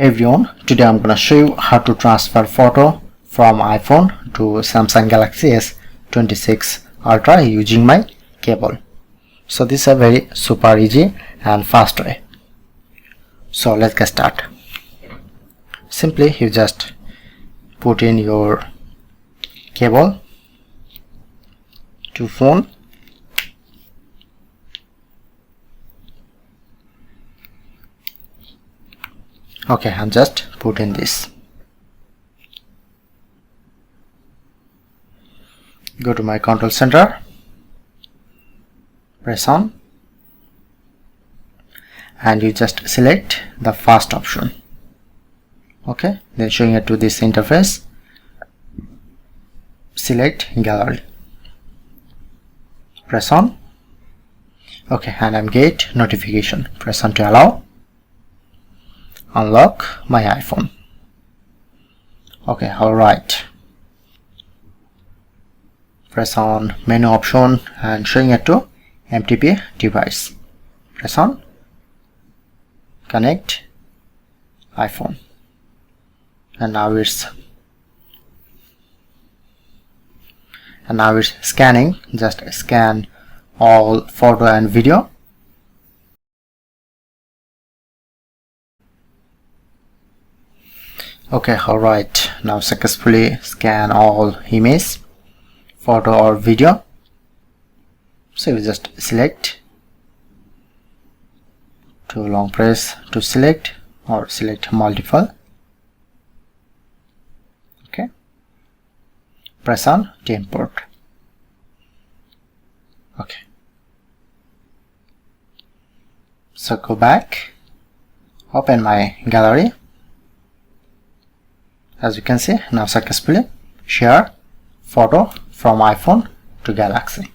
Everyone, today I'm gonna show you how to transfer photo from iPhone to Samsung Galaxy S26 Ultra using my cable. So this is a very super easy and fast way. So let's get started. Simply you just put in your cable to phone. Okay, and just put in this. Go to my control center, press on, and you just select the first option. Okay, then showing it to this interface, select gallery, press on. Okay, and I'm get notification, press on to allow. Unlock my iPhone. Okay, alright. Press on menu option and showing it to MTP device. Press on. Connect iPhone. And now it's scanning. Just scan all photo and video. Okay, alright, now successfully scan all image, photo or video. So we just select, to long press to select or select multiple. Okay, press on to import. Okay, so go back, open my gallery. As you can see, now successfully share photo from iPhone to Galaxy.